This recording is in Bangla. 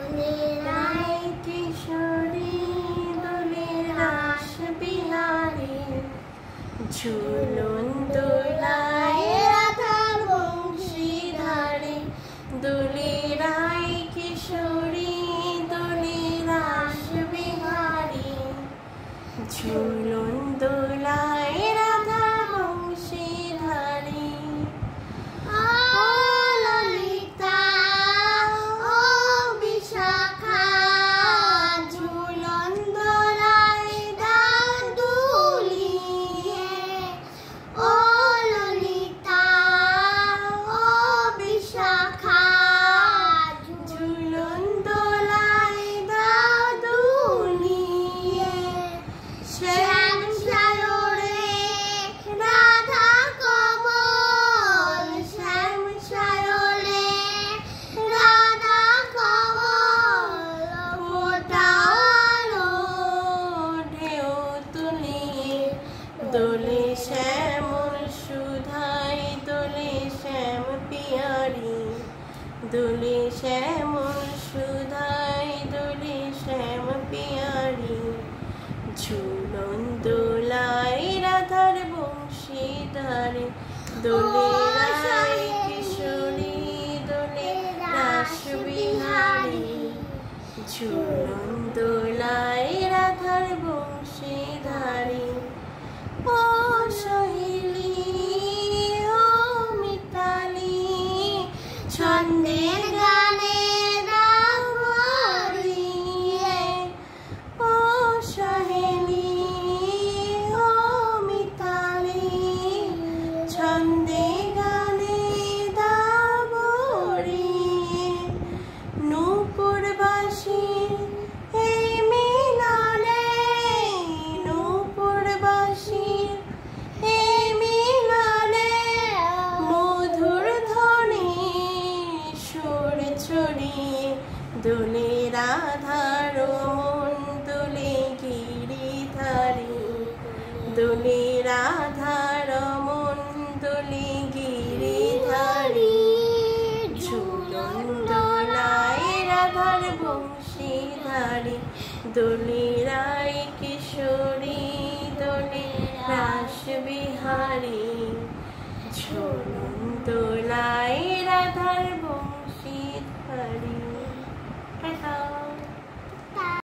দোলে রায় কিশোরী দোলে রাস বিহারী ঝুলন দোলায় রাধা বংশীধারী দোলে রায় কিশোরী দোলে রাস বিহারী ঝুলন দোলায় রাধা বংশীধারী দোলে শ্যামল সুধাই দোলে শ্যাম পিয়ারি দোলে শ্যামল সুধাই দোলে শ্যাম পিয়ারি ঝুলন দোলায় রাধার বংশীধারী দোলে রায় কিশোরী দোলে রাস বিহারী ঝুলন দোলায় রাধার বংশীধারী ও সহেলি ও মিতালি ছন্দের গানে রাগ ভরিয়ে ও সহেলি ও মিতালি ছন্দে গানে দাও ভরিয়ে নূপুরবাসীর এই মিলনে নূপুরবাসীর এই মিলনে মধুর ধ্বনি সুর ছড়িয়ে দোলে রাধার মন দোলে গিরিধারী দোলে রাধার মন দোলে গিরিধারী ঝুলন দোলায় রাধার বংশীধারী দোলে রায় কিশোরী দোলে রাস বিহারী ঝুলন দোলায় রাধার বংশীধারী।